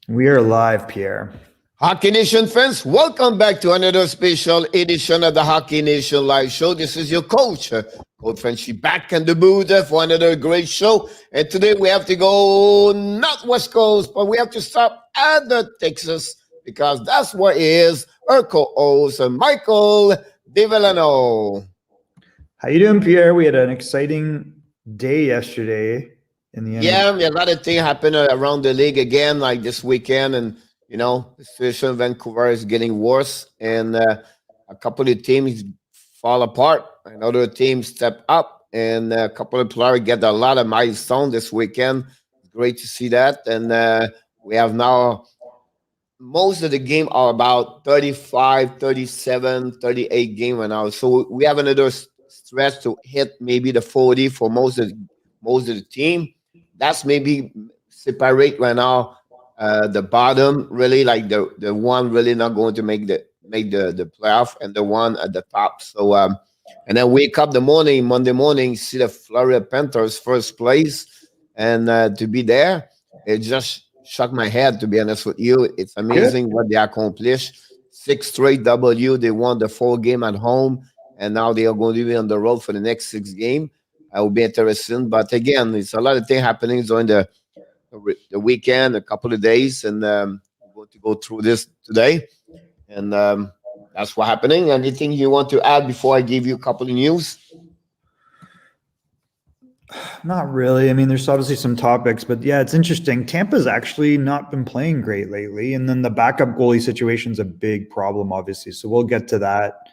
We are live, Pierre. Hockey Nation fans, welcome back to another special edition of the Hockey Nation Live Show. This is your coach, Coach Frenchy, back in the booth for another great show. And today we have to go not West Coast, but we have to stop at the Texas because that's where is our co-host, Michael DiVillano. How you doing, Pierre? We had an exciting day yesterday in the Yeah, a lot of things happen around the league again, like this weekend, and the situation in Vancouver is getting worse, and a couple of teams fall apart. Another team step up, and a couple of players get a lot of milestones this weekend. Great to see that, and we have now most of the game are about 35, 37, 38 game right now. So we have another stretch to hit maybe the 40 for most of the team. That's maybe separate right now the bottom really like the one really not going to make the playoff and the one at the top. So and then wake up Monday morning, see the Florida Panthers first place, and to be there, it just shocked my head, to be honest with you. It's Good. amazing what they accomplished. Six straight W. They won the 4 game at home, and now they are going to be on the road for the next 6 game. I will be interesting. But again, it's a lot of things happening during the weekend, a couple of days, and we're going to go through this today. And that's what's happening. Anything you want to add before I give you a couple of news? Not really. I mean, there's obviously some topics, but yeah, it's interesting. Tampa's actually not been playing great lately, and then the backup goalie situation is a big problem, obviously. So we'll get to that.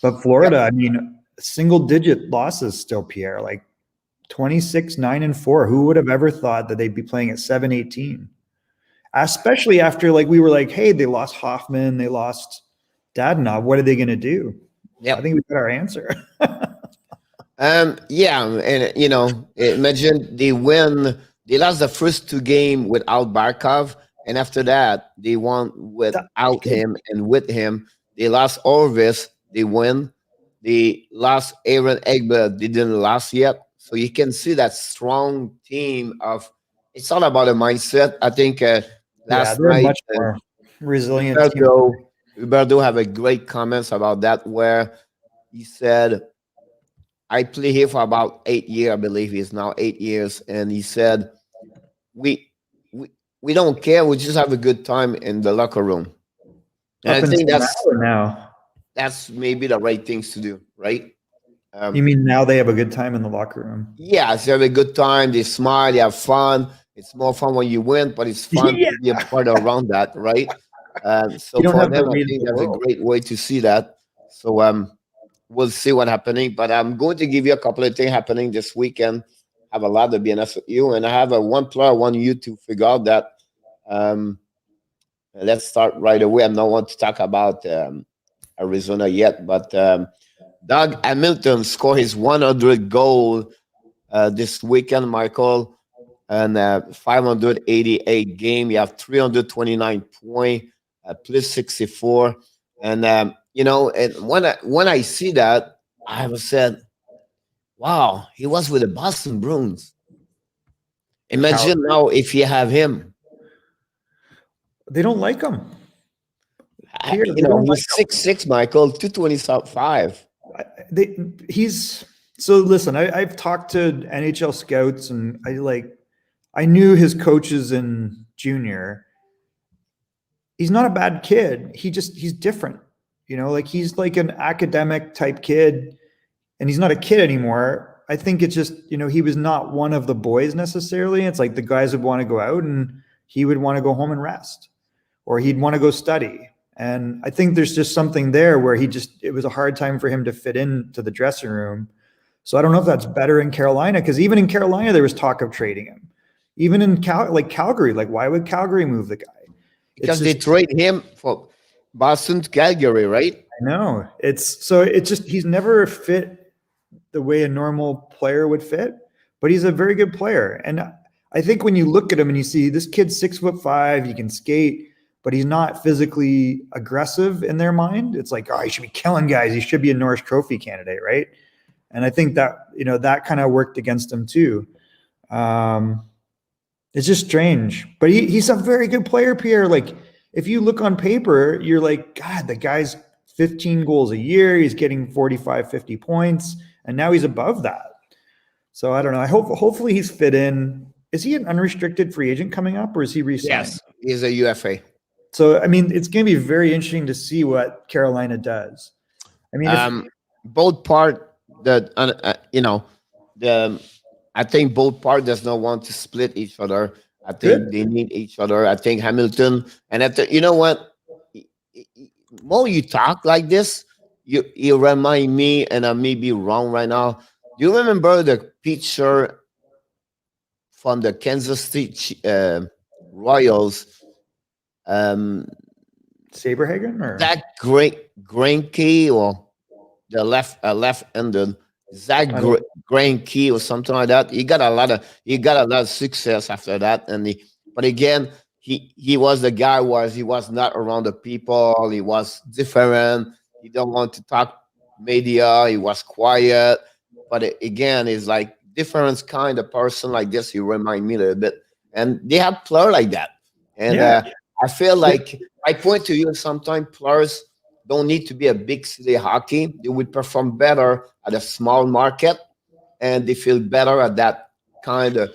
But Florida, Yep. I mean, single-digit losses still, Pierre. Like 26, 9-4. Who would have ever thought that they'd be playing at 7-18? Especially after we were like, hey, they lost Hoffman, they lost Dadonov. What are they going to do? I Yep. think we got our answer. Yeah, and imagine they win. They lost the first 2 game without Barkov, and after that they won without him and with him. They lost Orvis. They win. They lost Aaron Egbert. They didn't last yet. So you can see that strong team of. It's all about a mindset. I think Yeah, last they're a night much more resilient team. Huberto have a great comments about that where he said I play here for about 8 years. I believe he's now 8 years, and he said, "We we we don't care. We just have a good time in the locker room." And Up I think until that's now. that's maybe the right things to do, right? You Um, mean now they have a good time in the locker room? yeah, they have a good time. They smile. They have fun. It's more fun when you win, but it's fun Yeah. to be a part around that, right? So You don't for have to them, I read think the that's a world. great way to see that. So we'll see what happening. But I'm going to give you a couple of things happening this weekend. Have a lot to be honest with you, and I have a one player I want you to figure out that. Um, let's start right away. I don't want to talk about Arizona yet, but Doug Hamilton scored his 100 goal this weekend, Michael, and 588 game. You have 329 point, plus 64, and and when I see that, I was said, "Wow, he was with the Boston Bruins." Imagine Calgary. now if you have him. They don't like him. Pierre, they don't like He's 6'6", Michael, 225. he's so listen, I've talked to NHL scouts and I knew his coaches in junior. He's not a bad kid. He's different. He's like an academic type kid, and he's not a kid anymore. I think it's just, he was not one of the boys necessarily. It's like the guys would want to go out and he would want to go home and rest, or he'd want to go study. And I think there's just something there where it was a hard time for him to fit into the dressing room. So I don't know if that's better in Carolina, because even in Carolina, there was talk of trading him. Even in Calgary, why would Calgary move the guy? Because they trade him for Boston to Calgary, right? I know. He's never fit the way a normal player would fit, but he's a very good player. And I think when you look at him and you see this kid's 6'5", he can skate, but he's not physically aggressive in their mind. It's like, oh, he should be killing guys. He should be a Norris Trophy candidate, right? And I think that, that kind of worked against him too. It's just strange. But he's a very good player, Pierre. Like, if you look on paper, you're like, God, the guy's 15 goals a year. He's getting 45, 50 points. And now he's above that. So I don't know. Hopefully he's fit in. Is he an unrestricted free agent coming up, or is he re-signed? Yes, he's a UFA. So, I mean, it's going to be very interesting to see what Carolina does. I mean, both part that I think both part does not want to split each other. I think they need each other. I think Hamilton and you know what? More you talk like this, you remind me, and I may be wrong right now. Do you remember the pitcher from the Kansas City Royals? Saberhagen or that Greinke or the left-handed Zach Greinke or something like that. He got a lot of success after that, but again, he was the guy he was not around the people. He was different. He don't want to talk media. He was quiet, but again, he's like different kind of person like this. He remind me a little bit, and they have players like that, and I feel like I point to you. Sometimes players don't need to be a big city hockey. They would perform better at a small market, and they feel better at that kind of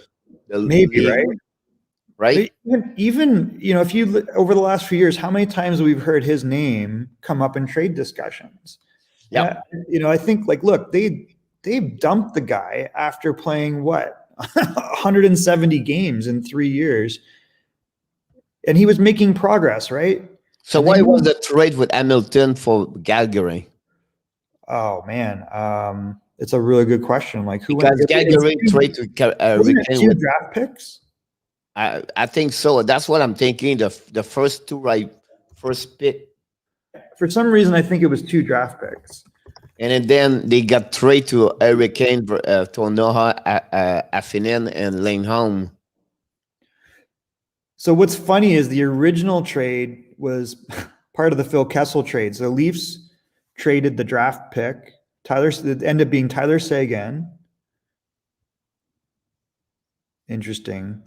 maybe league, right? Even if you over the last few years, how many times we've heard his name come up in trade discussions? Yeah, I think look, they dumped the guy after playing 170 games in 3 years. And he was making progress, right? So why was the trade with Hamilton for Calgary? Oh man, it's a really good question. Like, who? Because Calgary trade to two draft picks. I think so. That's what I'm thinking. The first two, right? First pick. For some reason, I think it was 2 draft picks. And then they got trade to Hurricane, Tonoha, Affinen, and Lindholm. So what's funny is the original trade was part of the Phil Kessel trade. So the Leafs traded the draft pick. It ended up being Tyler Seguin. Interesting.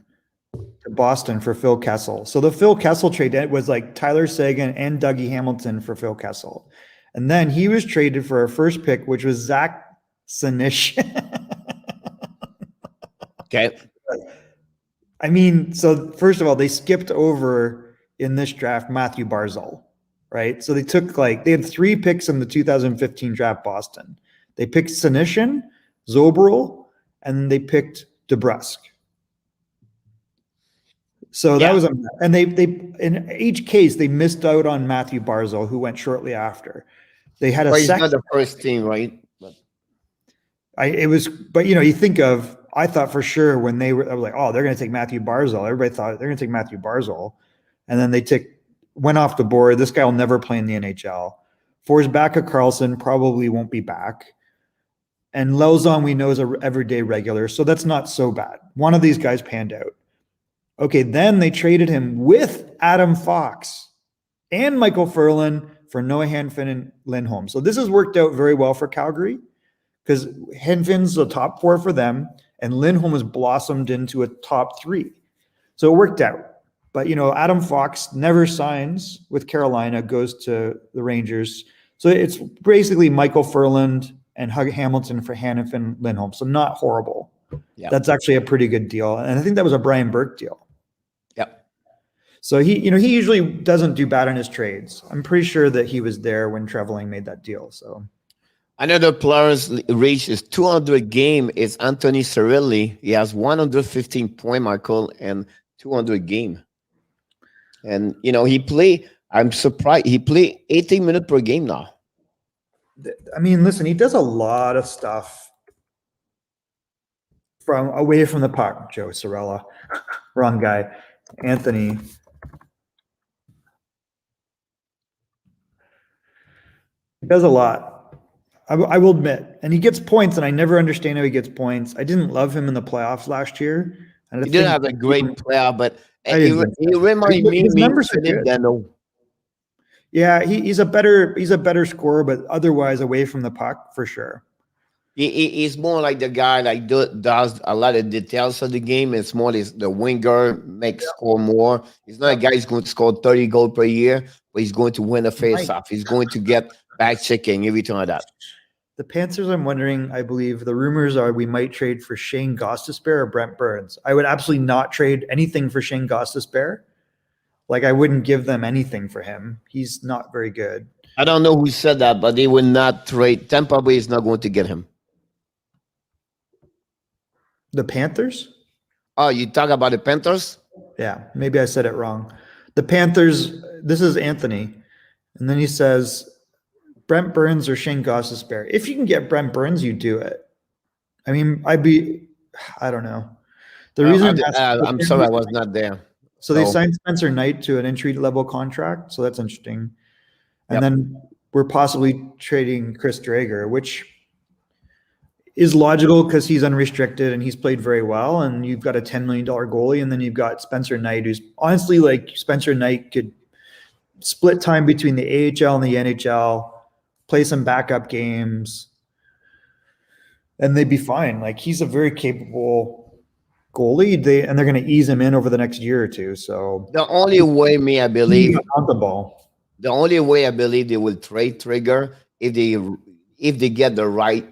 To Boston for Phil Kessel. So the Phil Kessel trade was like Tyler Seguin and Dougie Hamilton for Phil Kessel. And then he was traded for a first pick, which was Zach Senyshyn. Okay. I mean, so first of all, they skipped over in this draft Matthew Barzal, right? So they had 3 picks in the 2015 draft Boston. They picked Senyshyn, Zobril, and they picked DeBrusk. So that was, and they in each case they missed out on Matthew Barzal, who went shortly after. They had he's not the first team, right? But you think of. I thought for sure when I was like, oh, they're going to take Matthew Barzal. Everybody thought they're going to take Matthew Barzal. And then they went off the board. This guy will never play in the NHL. Forsbacka Karlsson probably won't be back. And Lauzon, we know, is an everyday regular. So that's not so bad. One of these guys panned out. Okay, then they traded him with Adam Fox and Michael Ferland for Noah Hanfin and Lindholm. So this has worked out very well for Calgary because Hanfin's the top 4 for them. And Lindholm has blossomed into a top 3. So it worked out. But, Adam Fox never signs with Carolina, goes to the Rangers. So it's basically Michael Ferland and Hug Hamilton for Hanifin, Lindholm. So not horrible. Yeah. That's actually a pretty good deal. And I think that was a Brian Burke deal. Yep. So he usually doesn't do bad in his trades. I'm pretty sure that he was there when Trevelyan made that deal. So another player's reached his 200 game is Anthony Cirelli. He has 115 point, Michael, and 200 game. And, I'm surprised, he play 18 minutes per game now. I mean, listen, he does a lot of stuff from away from the puck, Joe Cirella. Wrong guy. Anthony. He does a lot. I will admit, and he gets points, and I never understand how he gets points. I didn't love him in the playoffs last year. And he didn't have a great playoff, but he reminded me. His numbers are good. Yeah, he's a better scorer, but otherwise away from the puck for sure. He's more like the guy like does a lot of details of the game. It's more the winger makes score more. He's not a guy who's going to score 30 goals per year, but he's going to win a face off. He's going to get back checking, everything like that. The Panthers, I'm wondering, I believe the rumors are we might trade for Shane Gostisbehere or Brent Burns. I would absolutely not trade anything for Shane Gostisbehere. Like, I wouldn't give them anything for him. He's not very good. I don't know who said that, but they would not trade. Tampa Bay is not going to get him. The Panthers? Oh, you talk about the Panthers? Yeah, maybe I said it wrong. The Panthers, this is Anthony. And then he says, Brent Burns or Shane Gostisbehere. If you can get Brent Burns, you do it. I mean, I don't know. The reason I'm sorry I was not there. So they signed Spencer Knight to an entry-level contract, so that's interesting. And then we're possibly trading Chris Drager, which is logical because he's unrestricted and he's played very well. And you've got a $10 million goalie, and then you've got Spencer Knight, who's honestly like Spencer Knight could split time between the AHL and the NHL, play some backup games, and they'd be fine. Like, he's a very capable goalie. They're going to ease him in over the next year or two. So the only way I believe they will trade Trigger if they get the right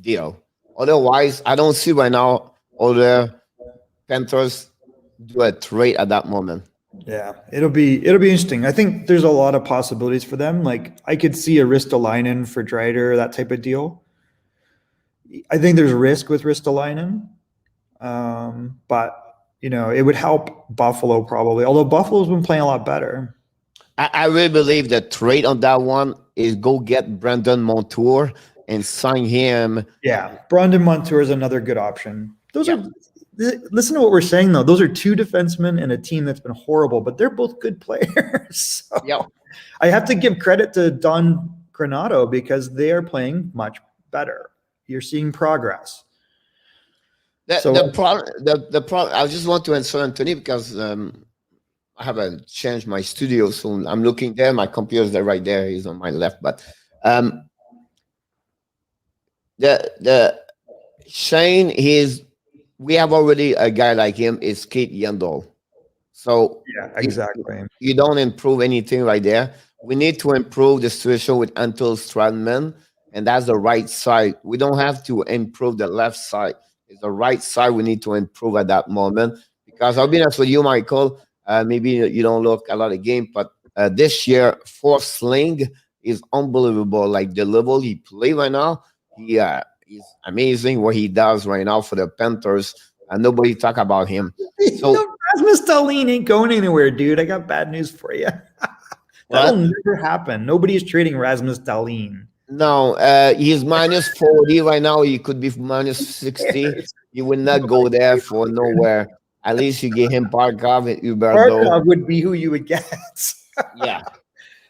deal. Otherwise, I don't see right now other Panthers do a trade at that moment. Yeah, it'll be interesting. I think there's a lot of possibilities for them. Like, I could see a Ristolainen for Dreider, that type of deal. I think there's risk with Ristolainen, but it would help Buffalo probably. Although Buffalo's been playing a lot better. I really believe the trade on that one is go get Brandon Montour and sign him. Yeah, Brandon Montour is another good option. Listen to what we're saying, though. Those are two defensemen and a team that's been horrible, but they're both good players. So I have to give credit to Don Granato because they are playing much better. You're seeing progress. The problem. I just want to answer Anthony because I haven't changed my studio, so I'm looking there. My computer's there, right there. He's on my left, but the Shane we have already a guy like him is Keith Yandel. So yeah, exactly. You don't improve anything right there. We need to improve the situation with Anton Stradman, and that's the right side. We don't have to improve the left side. It's the right side we need to improve at that moment. Because I'll be honest with you, Michael, maybe you don't look a lot of game, but this year, Forsling is unbelievable. Like the level he play right now, he's amazing what he does right now for the Panthers, and nobody talk about him. So Rasmus Dahlin ain't going anywhere, dude. I got bad news for you. That'll never happen. Nobody's trading Rasmus Dahlin. No, he's minus 40 right now. He could be minus 60. He would not go there for nowhere. At least you give him Barkov and Huberdeau. Barkov would be who you would get. Yeah.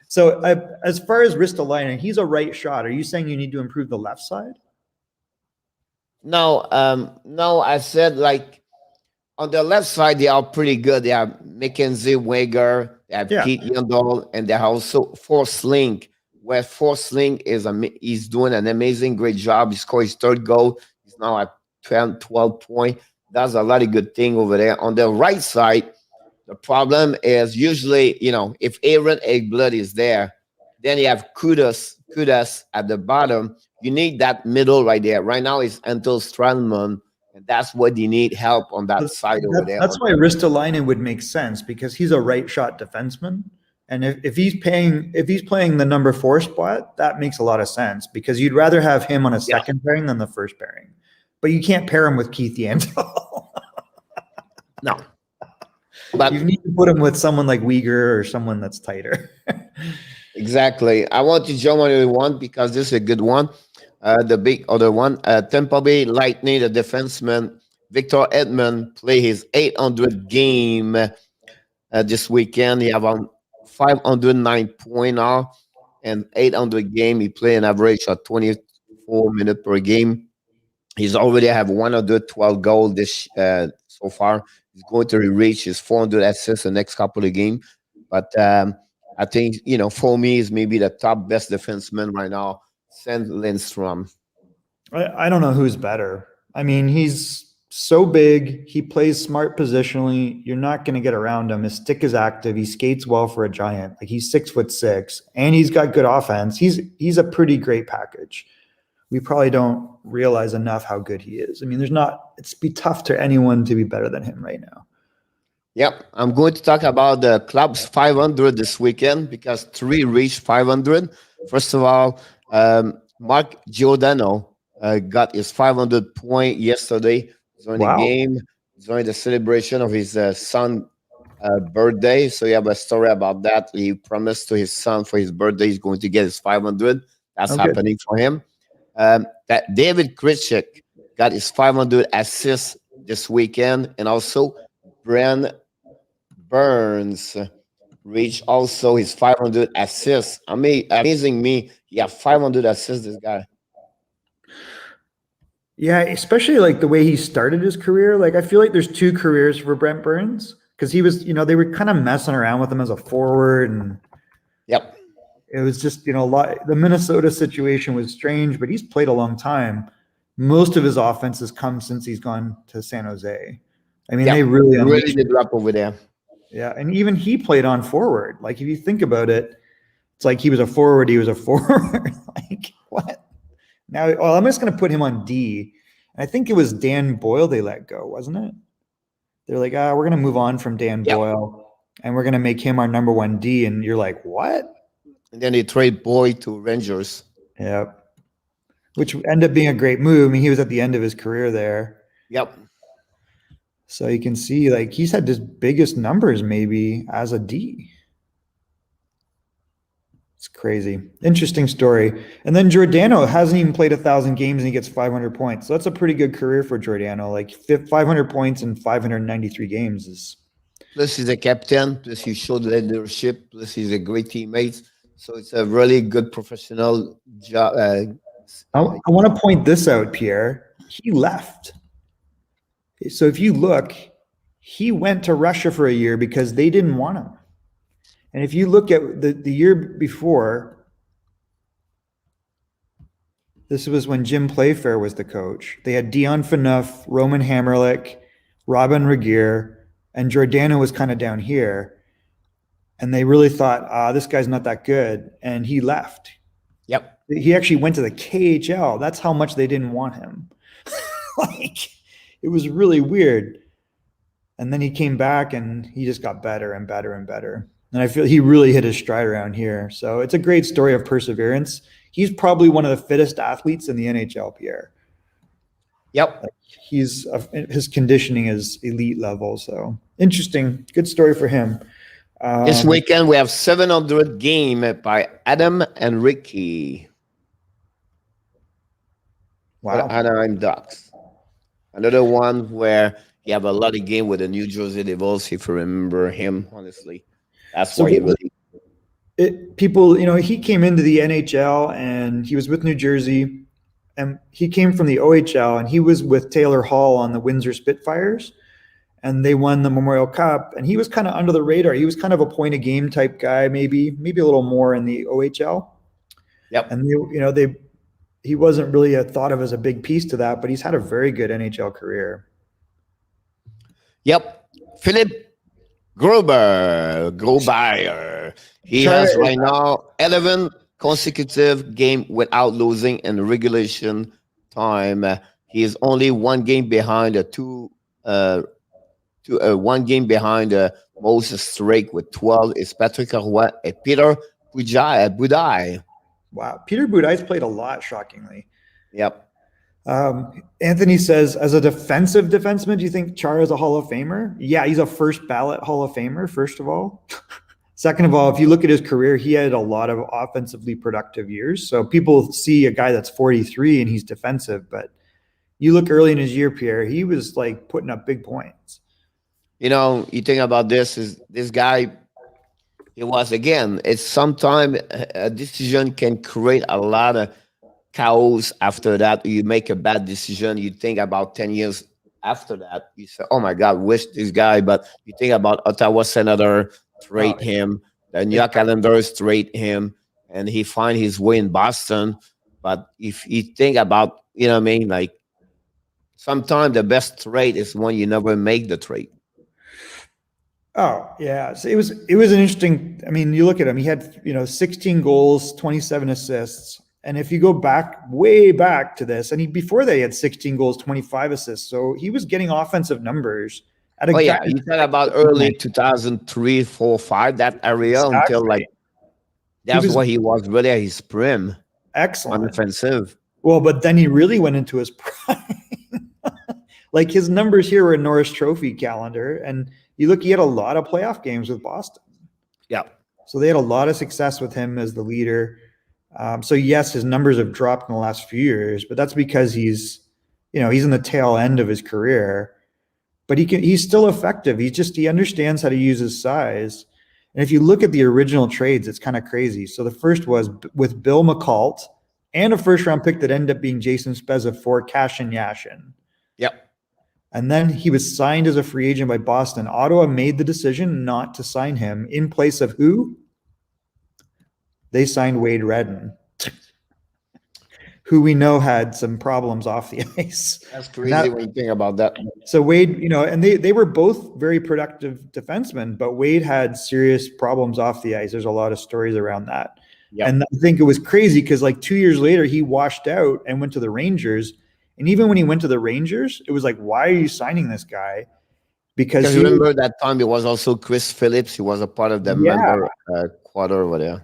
So as far as Ristolainen, he's a right shot. Are you saying you need to improve the left side? No, I said like on the left side, they are pretty good. They have Mackenzie Weger, they have Keith Yandel, and they have also Forsling, where Forsling he's doing an amazing, great job. He scored his third goal. He's now at 12 points. That's a lot of good thing over there. On the right side, the problem is usually, if Aaron Ekblad is there, then you have Kudas at the bottom. You need that middle right there. Right now it's Anton Strandman, and that's what you need help on that side over there. That's why Ristolainen would make sense because he's a right shot defenseman. And if he's playing the number 4 spot, that makes a lot of sense because you'd rather have him on a second pairing than the first pairing. But you can't pair him with Keith Yandel. No. But you need to put him with someone like Weegar or someone that's tighter. Exactly. I want to jump on the one because this is a good one. The big other one. Tampa Bay Lightning, the defenseman Victor Edmond play his 800 game this weekend. He have 509 point now and 800 game. He play an average of 24 minutes per game. He's already have 112 goals this so far. He's going to reach his 400 assists the next couple of games. But I think, for me, is maybe the top best defenseman right now, Sand Lindstrom. I don't know who's better. I mean, he's so big. He plays smart positionally. You're not going to get around him. His stick is active. He skates well for a giant. Like he's 6'6", and he's got good offense. He's a pretty great package. We probably don't realize enough how good he is. I mean, it's be tough to anyone to be better than him right now. Yep, I'm going to talk about the club's 500 this weekend because 3 reached 500. First of all, Mark Giordano got his 500 point yesterday during the game, during the celebration of his son's birthday. So you have a story about that. He promised to his son for his birthday he's going to get his 500. That's happening for him. That David Krejcik got his 500 assists this weekend, and also Brent Burns reached also his 500 assists. Amazing me. He had 500 assists, this guy. Yeah, especially like the way he started his career. Like I feel like there's 2 careers for Brent Burns because he was, they were kind of messing around with him as a forward, and it was just, a lot. The Minnesota situation was strange, but he's played a long time. Most of his offense has come since he's gone to San Jose. I mean, they really did up over there. Yeah, and even he played on forward. Like if you think about it, it's like he was a forward. Like what? Now, I'm just going to put him on D. And I think it was Dan Boyle they let go, wasn't it? They're like, we're going to move on from Dan Boyle, and we're going to make him our number 1 D. And you're like, what? And then they trade Boyd to Rangers. Yeah, which ended up being a great move. I mean, he was at the end of his career there. Yep. So you can see, like, he's had his biggest numbers maybe as a D. It's crazy. Interesting story. And then Giordano hasn't even played 1,000 games and he gets 500 points. So that's a pretty good career for Giordano. Like 500 points in 593 games is. Plus he's a captain. Plus he showed leadership. Plus he's a great teammate. So it's a really good professional job. I want to point this out, Pierre. He left. So if you look, he went to Russia for a year because they didn't want him. And if you look at the year before, this was when Jim Playfair was the coach. They had Dion Phaneuf, Roman Hamrlik, Robin Regier, and Giordano was kind of down here. And they really thought, this guy's not that good. And he left. Yep. He actually went to the KHL. That's how much they didn't want him. Like, it was really weird. And then he came back and he just got better and better and better. And I feel he really hit his stride around here. So it's a great story of perseverance. He's probably one of the fittest athletes in the NHL, Pierre. Yep. Like his conditioning is elite level. So interesting. Good story for him. This weekend we have 700 game by Adam and Ricky. Wow. Anaheim Ducks. Another one where he have a lot of game with the New Jersey Devils, if you remember him, honestly. That's why he really... People, he came into the NHL and he was with New Jersey, and he came from the OHL and he was with Taylor Hall on the Windsor Spitfires, and they won the Memorial Cup, and he was kind of under the radar. He was kind of a point a game type guy, maybe a little more in the OHL. Yep. And he wasn't really thought of as a big piece to that, but he's had a very good NHL career. Yep. Philip Gruber. He has right now 11 consecutive game without losing in regulation time. He is only 1 game behind one game behind most streak with 12 is Patrick Roy and Peter Budaj. Wow. Peter Budaj's played a lot, shockingly. Yep. Anthony says, as a defensive defenseman, do you think Chara is a Hall of Famer? Yeah, he's a first ballot Hall of Famer, first of all. Second of all, if you look at his career, he had a lot of offensively productive years. So people see a guy that's 43 and he's defensive, but you look early in his year, Pierre, he was like putting up big points. You think about this guy, it was, again, it's sometimes a decision can create a lot of chaos after that. You make a bad decision, you think about 10 years after that, you say, oh my God, wish this guy, but you think about Ottawa Senator, trade him, the New York Islanders trade him, and he find his way in Boston. But if you think about, you know what I mean, like sometimes the best trade is when you never make the trade. Oh yeah, so it was an interesting. I mean, you look at him; he had 16 goals, 27 assists, and if you go back way back to this, and before that he had 16 goals, 25 assists, so he was getting offensive numbers at a Oh guy. yeah, you talk about early 2003, 4, 5, that area until Exactly. like He that's was why he was really at his prime on excellent. offensive. Well, but then he really went into his prime. Like his numbers here were a Norris Trophy calendar, and you look, he had a lot of playoff games with Boston. Yeah. So they had a lot of success with him as the leader. So yes, his numbers have dropped in the last few years, but that's because he's in the tail end of his career. But he's still effective. He understands how to use his size. And if you look at the original trades, it's kind of crazy. So the first was with Bill McCult and a first round pick that ended up being Jason Spezza for Cashin Yashin. Yep. And then he was signed as a free agent by Boston. Ottawa made the decision not to sign him. In place of who? They signed Wade Redden, who we know had some problems off the ice. That's crazy when you think about that. So Wade, and they were both very productive defensemen, but Wade had serious problems off the ice. There's a lot of stories around that. Yep. And I think it was crazy because like 2 years later, he washed out and went to the Rangers. And even when he went to the Rangers, it was like, why are you signing this guy? Because you remember that time it was also Chris Phillips. He was a part of the member quarter over there.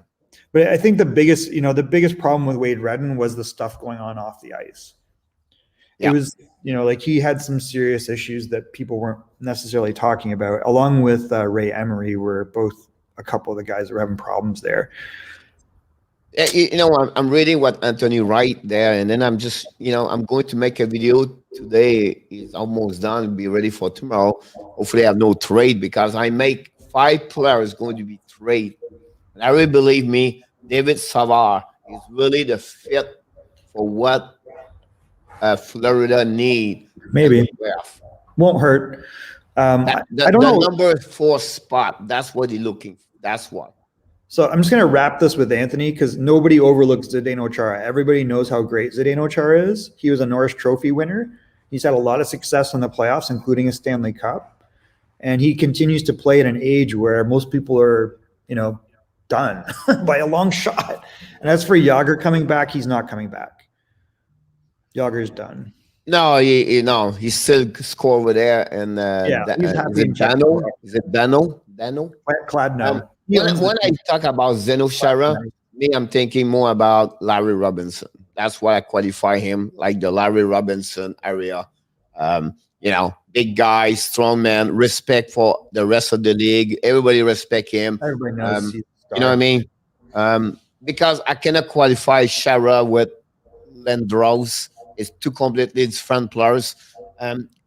But I think the biggest problem with Wade Redden was the stuff going on off the ice. Yeah. It was, like he had some serious issues that people weren't necessarily talking about, along with Ray Emery, were both a couple of the guys that were having problems there. I'm reading what Anthony write there, and then I'm just, I'm going to make a video today. It's almost done. Be ready for tomorrow. Hopefully I have no trade because I make 5 players going to be trade. And I really believe me, David Savard is really the fit for what Florida need. Maybe. Won't hurt. I don't know. The number 4 spot, that's what he's looking for. That's what. So I'm just going to wrap this with Anthony because nobody overlooks Zdeno Chara. Everybody knows how great Zdeno Chara is. He was a Norris Trophy winner. He's had a lot of success in the playoffs, including a Stanley Cup. And he continues to play at an age where most people are, done by a long shot. And as for Yager coming back, he's not coming back. Yager's done. No, he still score over there. And is it Dano? Cladno. When I talk about Zdeno Chara, I'm thinking more about Larry Robinson. That's why I qualify him, like the Larry Robinson area. Big guy, strong man, respect for the rest of the league. Everybody respect him. Everybody knows. You know what I mean? Because I cannot qualify Chara with Lindros. It's two completely different players.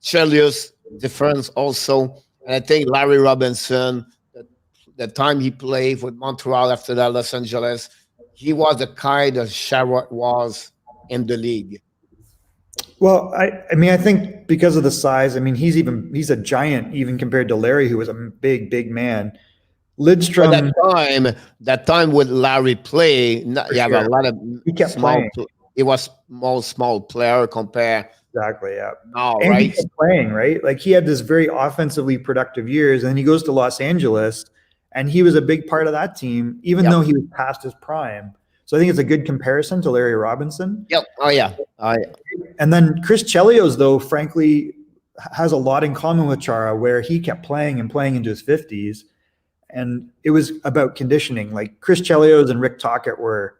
Chelios, difference also. And I think Larry Robinson, the time he played with Montreal after that, Los Angeles, he was the kind that Chara was in the league. Well, I think because of the size, he's a giant even compared to Larry, who was a big man. Lidstrom. That time with Larry play, you have a lot of he kept playing. It was small player compared. Exactly. Yeah. Now, and right? He kept playing, right? Like he had this very offensively productive years, and then he goes to Los Angeles, and he was a big part of that team, even though he was past his prime. So I think it's a good comparison to Larry Robinson. Yep. Oh yeah. And then Chris Chelios, though, frankly, has a lot in common with Chara, where he kept playing into his 50s. And it was about conditioning. Like Chris Chelios and Rick Tocchet were.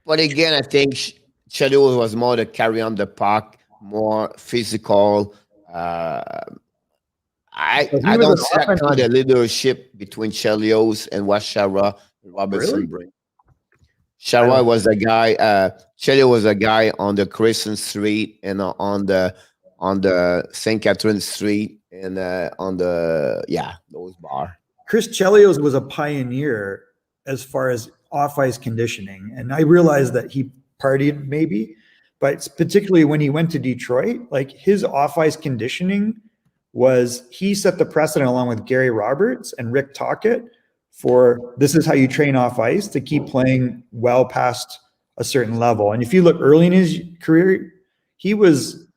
But again, I think Chelios was more to carry on the puck, more physical. I don't see that kind of leadership between Chelios and what Chara and Robinson bring. Chara was a guy. Chelios was a guy on the Crescent Street and on the St. Catherine Street and on those bars. Chris Chelios was a pioneer as far as off-ice conditioning. And I realized that he partied maybe, but particularly when he went to Detroit, like his off-ice conditioning he set the precedent along with Gary Roberts and Rick Tocchet for this is how you train off ice to keep playing well past a certain level. And if you look early in his career, he was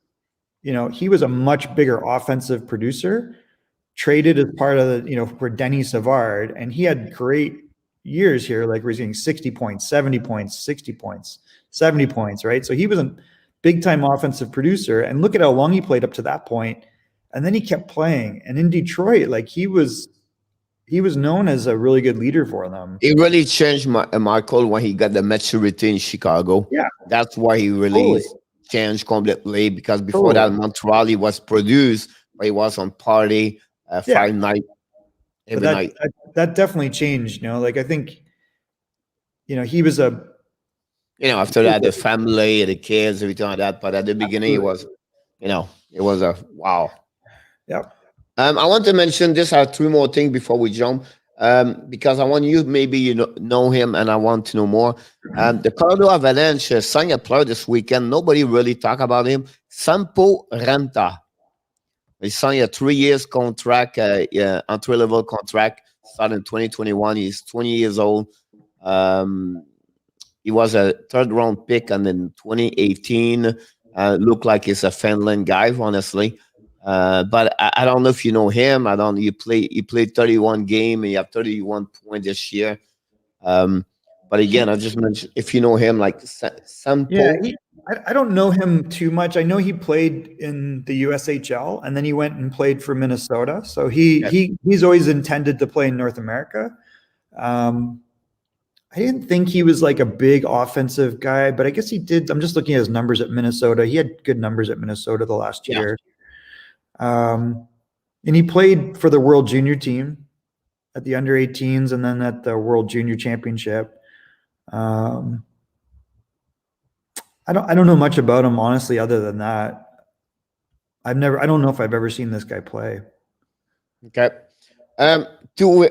a much bigger offensive producer, traded as part of the, for Denny Savard. And he had great years here, like where he's getting 60 points, 70 points, 60 points, 70 points, right? So he was a big time offensive producer. And look at how long he played up to that point. And then he kept playing. And in Detroit, like he was known as a really good leader for them. It really changed Michael when he got the maturity in Chicago. Yeah. That's why he really changed completely, because before that, Montreal, he was produced, but he was on party 5 nights every night. That definitely changed, like I think, he was after that, the family, the kids, everything like that. But at the beginning, it was, it was a wow. Yeah. I want to mention this. I have 3 more things before we jump, because I want you, maybe know him, and I want to know more. The Colorado Avalanche signed a player this weekend. Nobody really talk about him. Sampo Ranta. He signed a 3 years contract, entry-level contract, starting in 2021. He's 20 years old. He was a 3rd-round pick, and in 2018, looked like he's a Finland guy, honestly. But I don't know if you know him. He played 31 games, and he have 31 points this year. But again, I just mentioned, if you know him, like Sampo. Yeah, I don't know him too much. I know he played in the USHL, and then he went and played for Minnesota. So he's always intended to play in North America. I didn't think he was like a big offensive guy, but I guess he did. I'm just looking at his numbers at Minnesota. He had good numbers at Minnesota the last year. And he played for the World Junior team at the under 18s, and then at the World Junior Championship. I don't know much about him, honestly, other than that. I don't know if I've ever seen this guy play. Okay. Two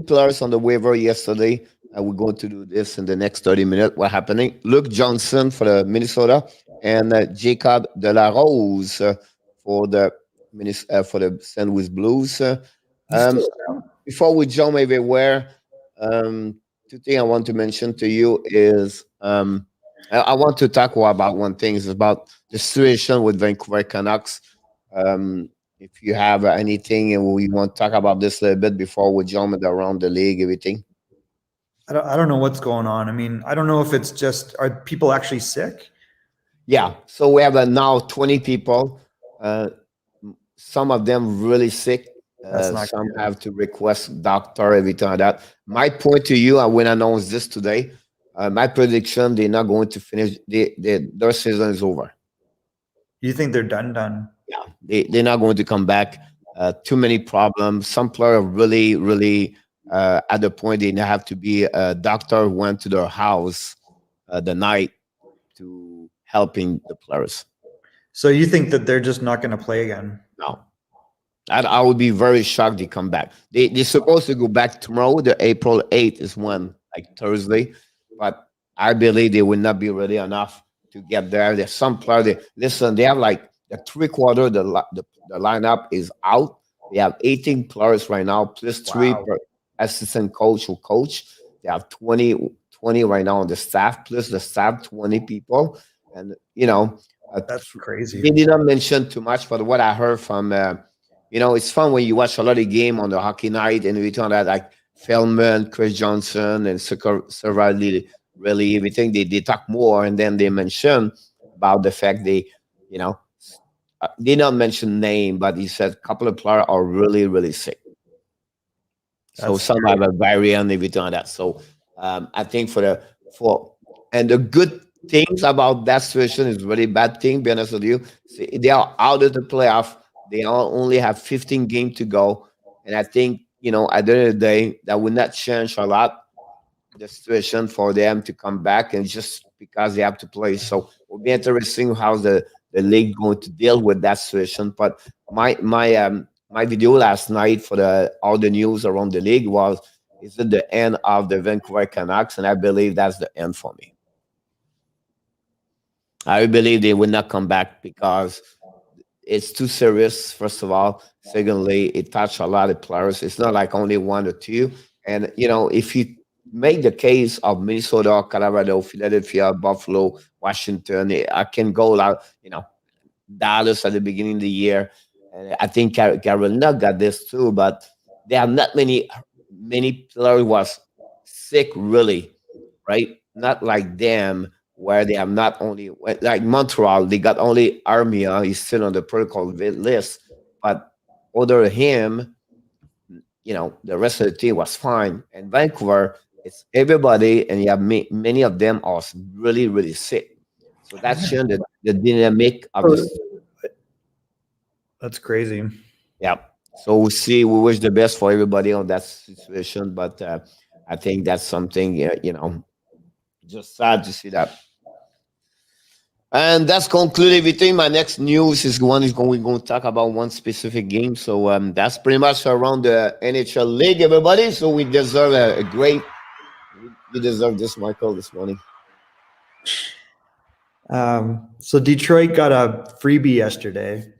players on the waiver yesterday. We're going to do this in the next 30 minutes. What's happening? Luke Johnson for the Minnesota, and Jacob Delarose for the St. Louis Blues. Before we jump everywhere, 2 things I want to mention to you is I want to talk about one thing. It's about the situation with Vancouver Canucks. If you have anything, and we want to talk about this a little bit before we jump around the league, everything. I don't know what's going on. I mean, I don't know if it's just, are people actually sick? Yeah. So we have now 20 people. Some of them really sick. Some have to request doctor, everything like that. My point to you, and when I announced this today, my prediction, they're not going to finish. Their season is over. You think they're done? Yeah, they're not going to come back. Too many problems. Some players are really, really at the point they have to be a doctor went to their house the night to helping the players. So you think that they're just not going to play again? No. I would be very shocked they come back. They're supposed to go back tomorrow. The April 8th is when, like Thursday. But I believe they will not be ready enough to get there. There's some players. They have like the 3/4. The lineup is out. They have 18 players right now, plus 3 per assistant coach or coach. They have 20 right now on the staff, plus the staff, 20 people. And, that's crazy. They did not mention too much, but what I heard from, it's fun when you watch a lot of game on the hockey night and we talk that like Feldman, Chris Johnson, and Savard, really everything. They talk more, and then they mention about the fact they did not mention name, but he said a couple of players are really, really sick. So some have a variant, everything like that. So I think and the good things about that situation is really bad thing, be honest with you. See, they are out of the playoff. They only have 15 games to go. And I think, at the end of the day, that will not change a lot the situation for them to come back, and just because they have to play. So it will be interesting how the league going to deal with that situation. But my video last night for all the news around the league was, is it the end of the Vancouver Canucks? And I believe that's the end for me. I believe they will not come back because it's too serious, first of all. Secondly, it touched a lot of players. It's not like only 1 or 2. And, if you make the case of Minnesota, Colorado, Philadelphia, Buffalo, Washington. I can go like, Dallas at the beginning of the year. And I think Carolina got this too, but there are not many players was sick really, right? Not like them where they have not only like Montreal, they got only Armia, he's still on the protocol list, but other him, the rest of the team was fine. And Vancouver, it's everybody, and you have many of them are really, really sick. So that's showing the dynamic of this. That's crazy. Yeah. So we wish the best for everybody on that situation, but I think that's something, just sad to see that. And that's conclude everything. My next news is we're going to talk about one specific game. So that's pretty much around the NHL league, everybody. So we deserve a great. You deserve this, Michael, this morning. So Detroit got a freebie yesterday.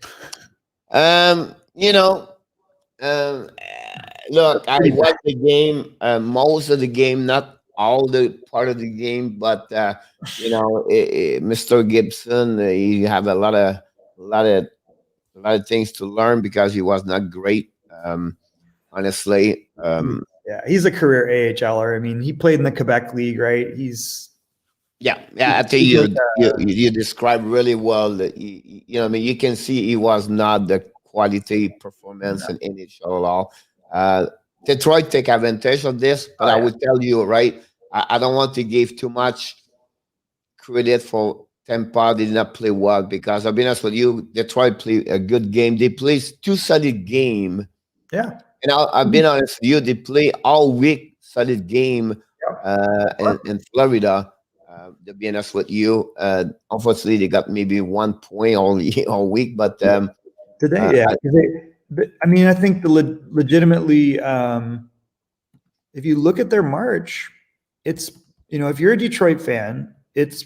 Look, I watched the game, most of the game, not all the part of the game, but Mr. Gibson, he have a lot of things to learn because he was not great. Honestly, yeah, he's a career AHLer. I mean, he played in the Quebec League, right? I think you described really well. That you can see he was not the quality performance in NHL at all. Detroit take advantage of this, but I would tell you, right, I don't want to give too much credit for Tampa. They did not play well because I'll be honest with you, Detroit played a good game. They played 2 solid game. Yeah. And I've been honest with you, they play all week solid game in Florida. To be honest with you, unfortunately, they got maybe 1 point all week, but today, I mean, I think legitimately, if you look at their March, it's, if you're a Detroit fan, it's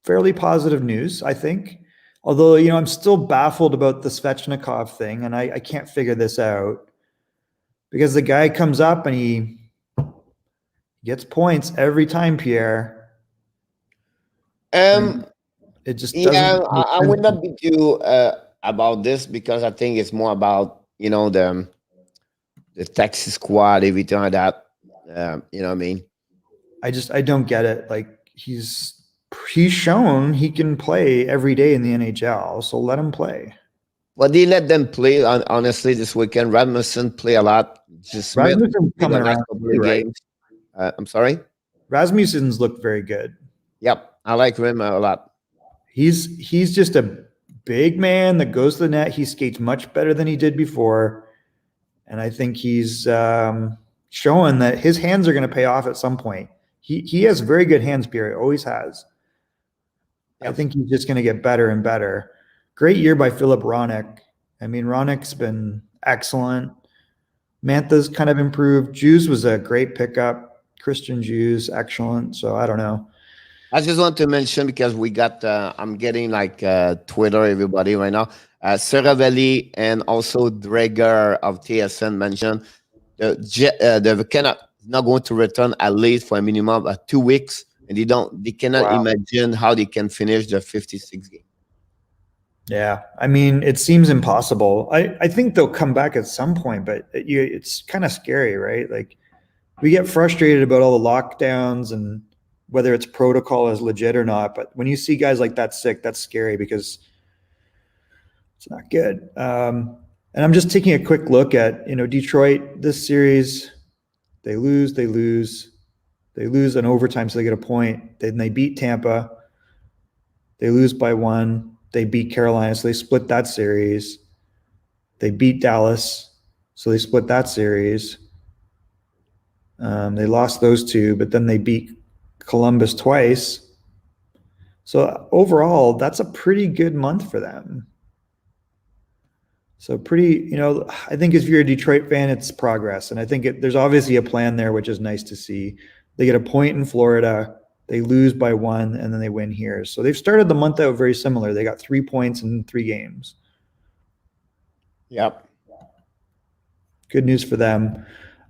fairly positive news, I think. Although, I'm still baffled about the Svechnikov thing, and I can't figure this out because the guy comes up and he gets points every time, Pierre. It just doesn't. I would not be too about this because I think it's more about the taxi squad, everything like that. You know what I mean? I don't get it. Like he's shown he can play every day in the NHL, so let him play. Well, they let them play. Honestly, this weekend, Rasmussen play a lot. Just Rasmussen's coming around right? Games. I'm sorry. Rasmussen's looked very good. Yep, I like him a lot. He's just a big man that goes to the net. He skates much better than he did before, and I think he's showing that his hands are going to pay off at some point. He has very good hands, Pierre. Always has. Yep. I think he's just going to get better and better. Great year by Philip Roenick. I mean, Roenick's been excellent. Mantha's kind of improved. Jews was a great pickup. Christian Jews, excellent. So I don't know. I just want to mention because we got, I'm getting like Twitter, everybody right now. Seravelli and also Dreger of TSN mentioned the cannot not going to return at least for a minimum of 2 weeks, and they cannot imagine how they can finish the 56 game. Yeah, I mean, it seems impossible. I think they'll come back at some point, but it's kind of scary, right? Like we get frustrated about all the lockdowns and whether it's protocol is legit or not. But when you see guys like that sick, that's scary because it's not good. And I'm just taking a quick look at, Detroit, this series, they lose in overtime, so they get a point. Then they beat Tampa. They lose by 1. They beat Carolina, so they split that series. They beat Dallas, so they split that series. They lost those 2, but then they beat Columbus twice. So overall, that's a pretty good month for them. So pretty, I think if you're a Detroit fan, it's progress. And I think there's obviously a plan there, which is nice to see. They get a point in Florida. They lose by 1, and then they win here. So they've started the month out very similar. They got 3 points in 3 games. Yep. Good news for them.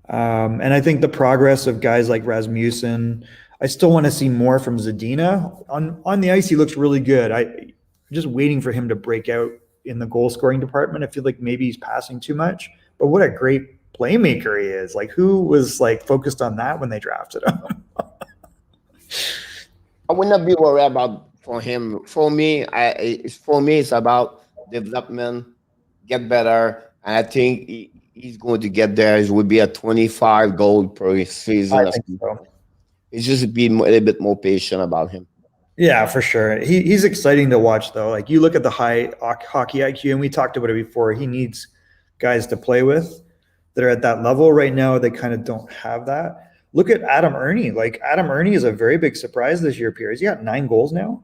And I think the progress of guys like Rasmussen, I still want to see more from Zadina. On the ice, he looks really good. I'm just waiting for him to break out in the goal scoring department. I feel like maybe he's passing too much, but what a great playmaker he is. Like, who was like focused on that when they drafted him? I would not be worried about for him. For me, it's about development, get better, and I think he's going to get there. It would be a 25 goal per season. I think so. It's just be a little bit more patient about him. Yeah, for sure. He's exciting to watch, though. Like, you look at the high hockey IQ, and we talked about it before. He needs guys to play with that are at that level. Right now, they kind of don't have that. Look at Adam Ernie. Like, Adam Ernie is a very big surprise this year, Pierre. He's got 9 goals now.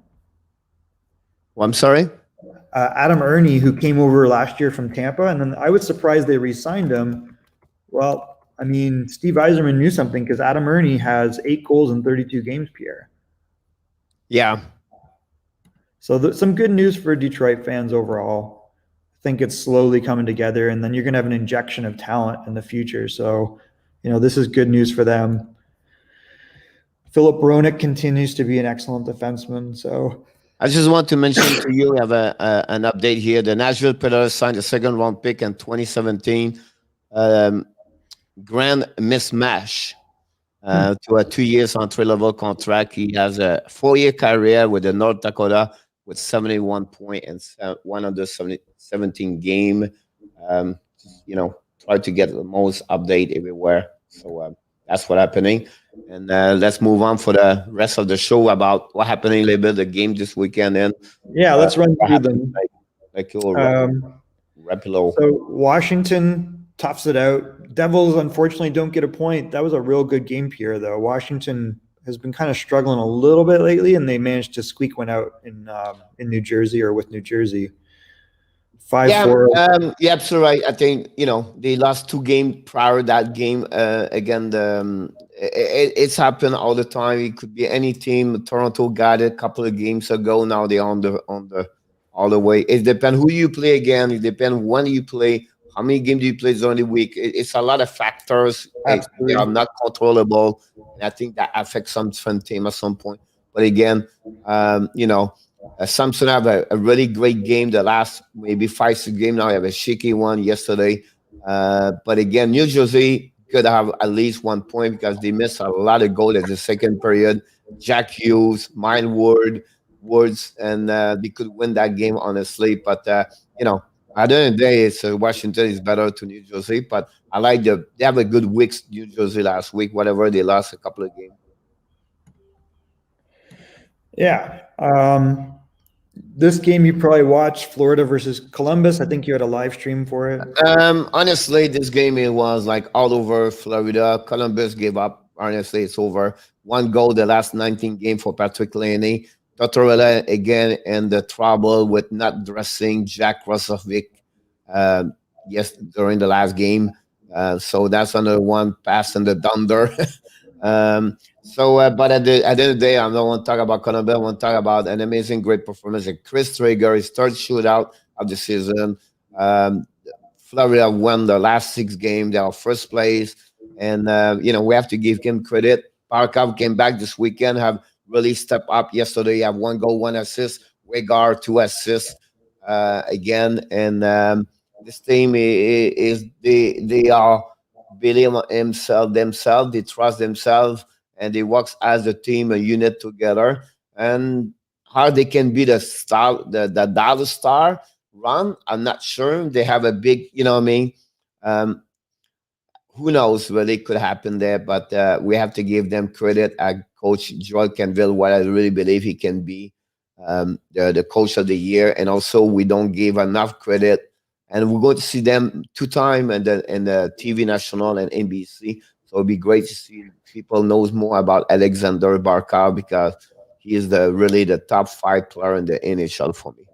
Well, I'm sorry? Adam Ernie, who came over last year from Tampa, and then I was surprised they re-signed him. Well, I mean, Steve Yzerman knew something because Adam Ernie has 8 goals in 32 games, Pierre. Yeah. So some good news for Detroit fans overall. I think it's slowly coming together, and then you're going to have an injection of talent in the future. So, this is good news for them. Philip Roenick continues to be an excellent defenseman. So I just want to mention to you, we have an update here. The Nashville Predators signed a second-round pick in 2017, Grand Mismatch, to a 2 years entry-level contract. He has a 4-year career with the North Dakota with 71 points and 117 game. Try to get the most update everywhere. So that's what's happening. And let's move on for the rest of the show about what happening a little bit, the game this weekend. And let's run through them. Rapilo. So Washington toughs it out. Devils, unfortunately, don't get a point. That was a real good game, Pierre, though. Washington has been kind of struggling a little bit lately, and they managed to squeak one out in New Jersey or with New Jersey. 5-4. You're absolutely right. I think, they lost 2 games prior to that game. Again, it's happened all the time. It could be any team. Toronto got it a couple of games ago. Now they're on the all the way. It depends who you play again. It depends when you play. How many games do you play during the week? It's a lot of factors. They are not controllable. And I think that affects some different team at some point. But again, Samson have a really great game. The last maybe 5-6 games now, I have a shaky one yesterday. But again, New Jersey could have at least 1 point because they missed a lot of goals in the second period. Jack Hughes, Woods, and they could win that game honestly. But at the end of the day, it's Washington is better to New Jersey. But I like they have a good week, New Jersey last week. Whatever they lost a couple of games. Yeah. This game you probably watched, Florida versus Columbus. I think you had a live stream for it. Honestly, this game, it was like all over Florida. Columbus gave up. Honestly, it's over. 1 goal the last 19 games for Patrick Laney. Tortorella again in the trouble with not dressing Jack Roslovic during the last game. So that's another one pass in the dunder. But at the end of the day, I don't want to talk about Columbus. I want to talk about an amazing, great performance of Chris Traeger, his 3rd shootout of the season. Florida won the last 6 games. They are first place. And, we have to give him credit. Barkov came back this weekend, have really stepped up yesterday. Have 1 goal, 1 assist. Wegar, 2 assists again. And this team they are believe themselves. They trust themselves. And they work as a team, a unit together. And how they can be the star, the Dallas Star run, I'm not sure. They have a big, who knows what it could happen there. But we have to give them credit. Coach Joel Canville, what I really believe he can be the coach of the year. And also, we don't give enough credit. And we're going to see them 2 times in the TV National and NBC. So it'd be great to see people knows more about Alexander Barkov because he is really the top 5 player in the NHL for me.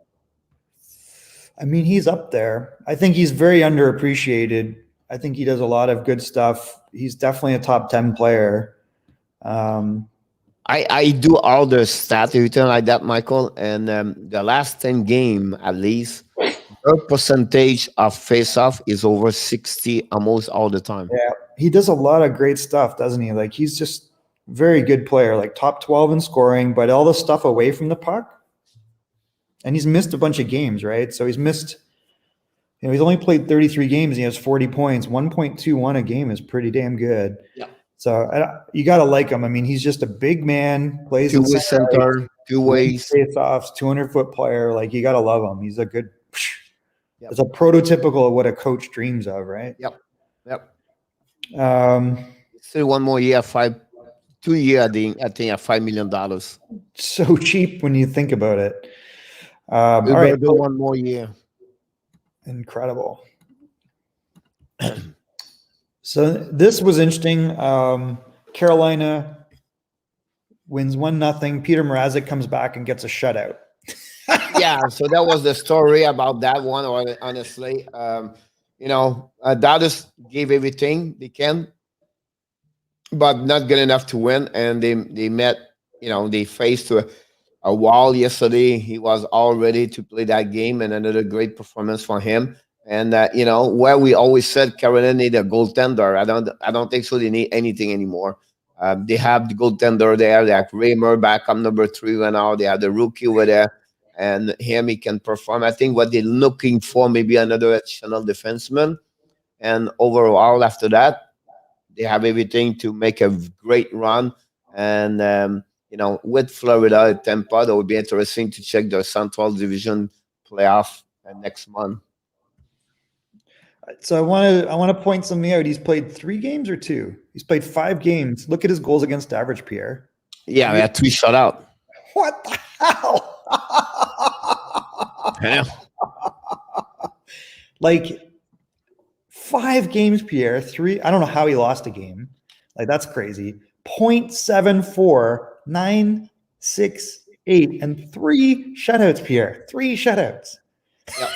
I mean, he's up there. I think he's very underappreciated. I think he does a lot of good stuff. He's definitely a top 10 player. I do all the stats everything like that, Michael. And the last 10 games, at least, their percentage of face-off is over 60 almost all the time. Yeah. he does a lot of great stuff, doesn't he? Like he's just very good player, like top 12 in scoring, but all the stuff away from the puck. And he's missed a bunch of games, right? So he's missed, he's only played 33 games and he has 40 points. 1.21 a game is pretty damn good. Yeah. So you got to like him. I mean, he's just a big man, plays in Two-way center, two ways. Face-offs, 200-foot player. Like you got to love him. He's a good, Yep. it's a prototypical of what a coach dreams of, right? Yep. Still one more year, 2 years, I think at $5 million. So cheap when you think about it. All right, do one more year. Incredible. So this was interesting. Carolina wins 1-0. Peter Mrazek comes back and gets a shutout. Yeah, so that was the story about that one. Honestly, Dallas gave everything they can, but not good enough to win. And they met, they faced a wall yesterday. He was all ready to play that game, and another great performance for him. And where we always said Carolina need a goaltender, I don't think so. They need anything anymore. They have the goaltender there. They have Raymer back on number 3 right now. They have the rookie over there, and he can perform. I think what they're looking for, maybe another additional defenseman. And overall, after that, they have everything to make a great run. And with Florida at Tampa, that would be interesting to check their Central Division playoff next month. So I want to point something out. He's played 3 games or 2. He's played 5 games. Look at his goals against average, Pierre. Yeah, we had 3 shutout. What the hell? Yeah. Like 5 games, Pierre. 3. I don't know how he lost a game. Like that's crazy. 0.74, 9.68, and 3 shutouts, Pierre. 3 shutouts. Yep.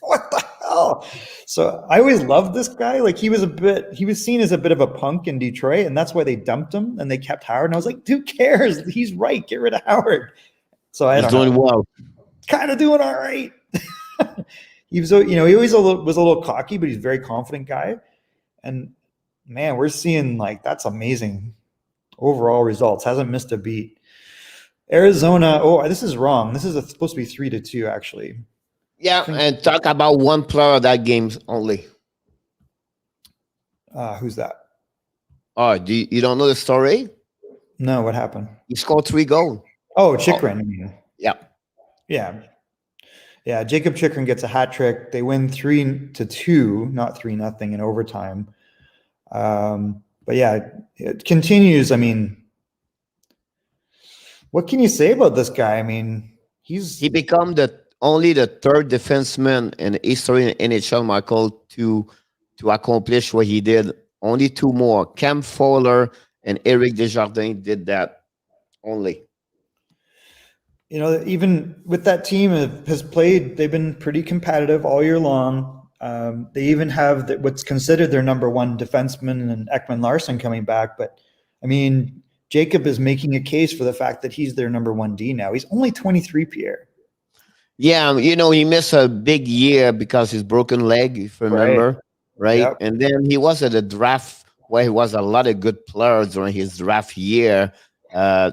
What the hell? So I always loved this guy. Like he was seen as a bit of a punk in Detroit, and that's why they dumped him and they kept Howard. And I was like, who cares? He's right. Get rid of Howard. So he's doing well. Kind of doing all right. He was, he always was a little cocky, but he's a very confident guy. And man, we're seeing like that's amazing overall results. Hasn't missed a beat. Arizona. Oh, this is wrong. This is supposed to be 3-2 actually. Yeah, and talk about one player of that game only. Who's that? Oh, you don't know the story? No, what happened? He scored 3 goals. Oh, Chychrun. Yeah. Jacob Chychrun gets a hat trick. They win 3-2, not 3-0 in overtime. But yeah, it continues. I mean, what can you say about this guy? I mean, he become only the 3rd defenseman in history in NHL, Michael, to accomplish what he did. Only 2 more. Cam Fowler and Eric Desjardins did that only. Even with that team they've been pretty competitive all year long. They even have what's considered their number 1 defenseman and Ekman Larsson coming back. But I mean, Jacob is making a case for the fact that he's their number 1 D now. He's only 23, Pierre. Yeah, he missed a big year because his broken leg, if you remember, right? Yep. And then he was at a draft where he was a lot of good players during his draft year.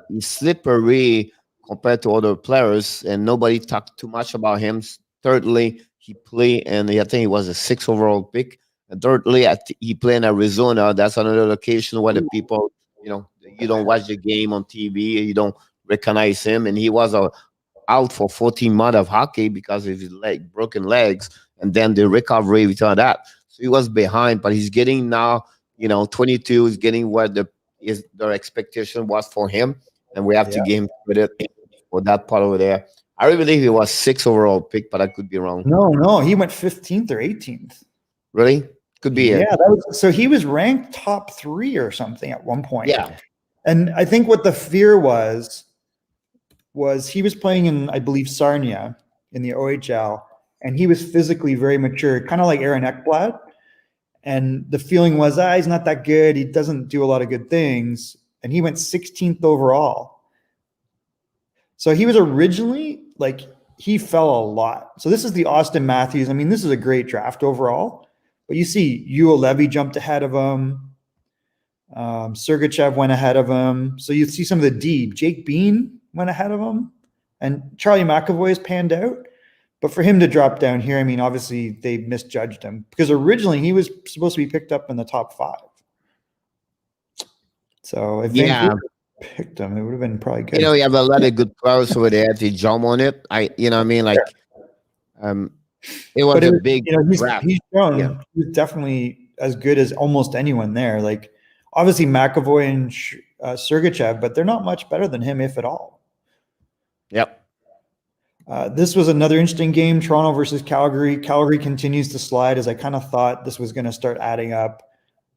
He's slippery compared to other players, and nobody talked too much about him. Thirdly, he played, and I think he was a 6th overall pick. And thirdly, he played in Arizona. That's another location where the people, you don't watch the game on TV, you don't recognize him, and he was out for 14 months of hockey because of his broken legs, and then the recovery without that. So he was behind, but he's getting now, 22. He's getting what their expectation was for him, and we have to give him credit for that part over there. I really believe he was 6th overall pick, but I could be wrong. No, he went 15th or 18th. Really? Could be. Yeah, so he was ranked top 3 or something at one point. Yeah, and I think what the fear was he was playing in, I believe, Sarnia in the OHL, and he was physically very mature, kind of like Aaron Ekblad. And the feeling was, he's not that good. He doesn't do a lot of good things. And he went 16th overall. So he was originally, he fell a lot. So this is the Austin Matthews. I mean, this is a great draft overall. But you see, Yuo Levy jumped ahead of him. Sergachev went ahead of him. So you see some of the D. Jake Bean went ahead of him. And Charlie McAvoy has panned out. But for him to drop down here, I mean, obviously they misjudged him because originally he was supposed to be picked up in the top 5. So if Vancouver picked him, it would have been probably good. You know, you have a lot of good players over there to jump on it. You know what I mean? Like, it was a big draft. He's shown he's definitely as good as almost anyone there. Like, obviously McAvoy and Sergachev, but they're not much better than him, if at all. Yep. This was another interesting game, Toronto versus Calgary. Calgary continues to slide, as I kind of thought this was going to start adding up.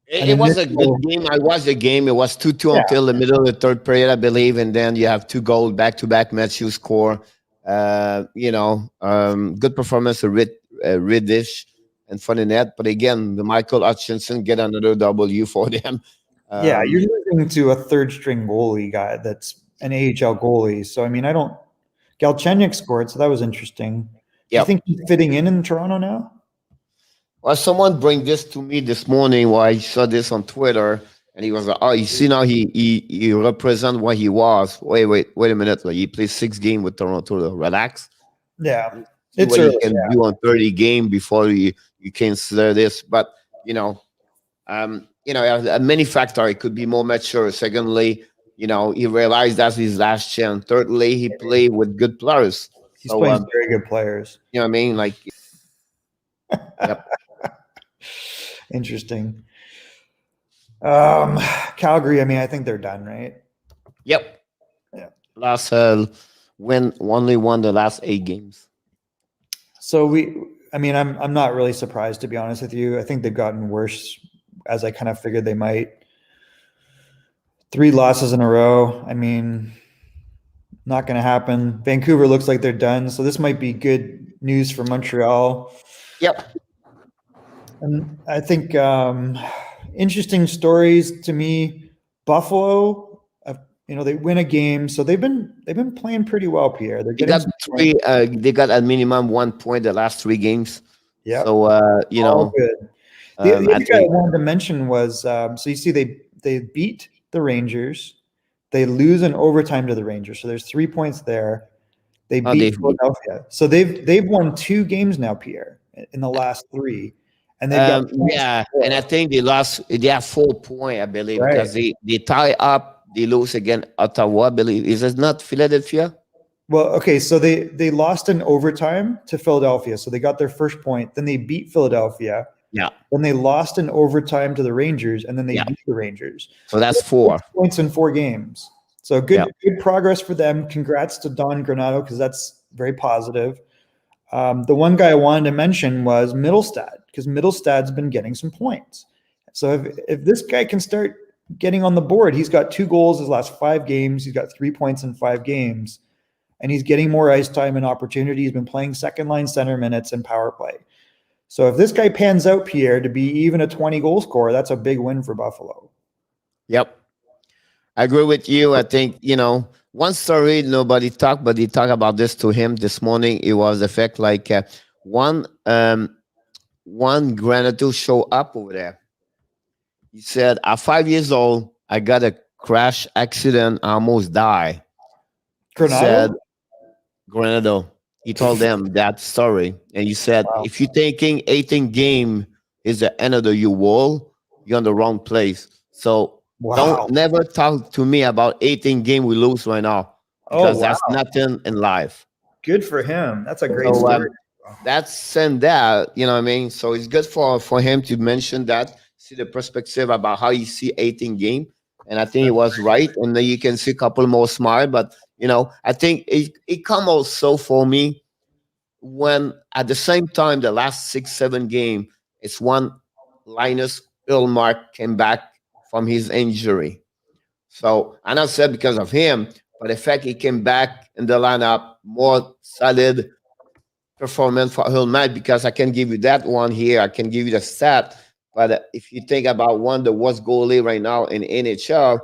It was a good game. I watched the game. It was 2-2 until the middle of the third period, I believe, and then you have 2 goals back-to-back. Matthews score. Good performance of Riddish and for the net. But again, the Michael Hutchinson get another W for them. You're losing to a third-string goalie guy that's an AHL goalie. So, I mean, Galchenyuk scored, so that was interesting. Do you think he's fitting in Toronto now? Well, someone bring this to me this morning while I saw this on Twitter, and he was like, "Oh, you see now he represent what he was." Wait a minute! Like, he played 6 games with Toronto. Relax. Yeah, it's what you can do on 30 games before you consider this. But many factors. It could be more mature. Secondly, he realized that's his last chance. Thirdly, he played with good players. He's playing very good players. You know what I mean? Like, yep. Interesting. Calgary, I mean, I think they're done, right? Yep. Yeah. Last only won the last 8 games. So I'm not really surprised, to be honest with you. I think they've gotten worse, as I kind of figured they might. 3 losses in a row. I mean, not going to happen. Vancouver looks like they're done. So this might be good news for Montreal. Yep. And I think interesting stories to me. Buffalo, they win a game, so they've been playing pretty well, Pierre. They got 3. They got at minimum 1 point the last 3 games. Yeah. So all good. The other guy I wanted to mention was so you see they beat the Rangers, they lose in overtime to the Rangers, so there's 3 points there. They beat Philadelphia, so they've won 2 games now, Pierre, in the last 3. And they and I think they lost. They have 4 points, I believe, because they tie up. They lose against Ottawa, I believe. Is it not Philadelphia? Well, okay, so they lost in overtime to Philadelphia, so they got their first point. Then they beat Philadelphia. Yeah. Then they lost in overtime to the Rangers, and then they beat the Rangers. So that's 4 points in 4 games. So good progress for them. Congrats to Don Granato, because that's very positive. The one guy I wanted to mention was Middlestad, because Middlestad's been getting some points. So if this guy can start getting on the board, he's got 2 goals his last 5 games. He's got 3 points in 5 games, and he's getting more ice time and opportunity. He's been playing second line center minutes and power play. So if this guy pans out, Pierre, to be even a 20-goal scorer, that's a big win for Buffalo. Yep. I agree with you. I think, one story nobody talked, but they talked about this to him this morning. It was the fact like one Granato show up over there. He said, at 5 years old, I got a crash accident. I almost died. Granato. He told them that story. And he said, if you're thinking 18 game is the end of the world, you're in the wrong place. So don't never talk to me about 18 game we lose right now. Because that's nothing in life. Good for him. That's a great story. That's and that, you know what I mean? So it's good for him to mention that, see the perspective about how you see 18 game. And I think it was right. And then you can see a couple more smile. But, I think it come also for me when at the same time, the last 6-7 game, it's one Linus Ullmark came back from his injury. So I not said because of him, but the fact he came back in the lineup, more solid performance for Ullmark, because I can give you that one here. I can give you the stat. But if you think about the worst goalie right now in NHL,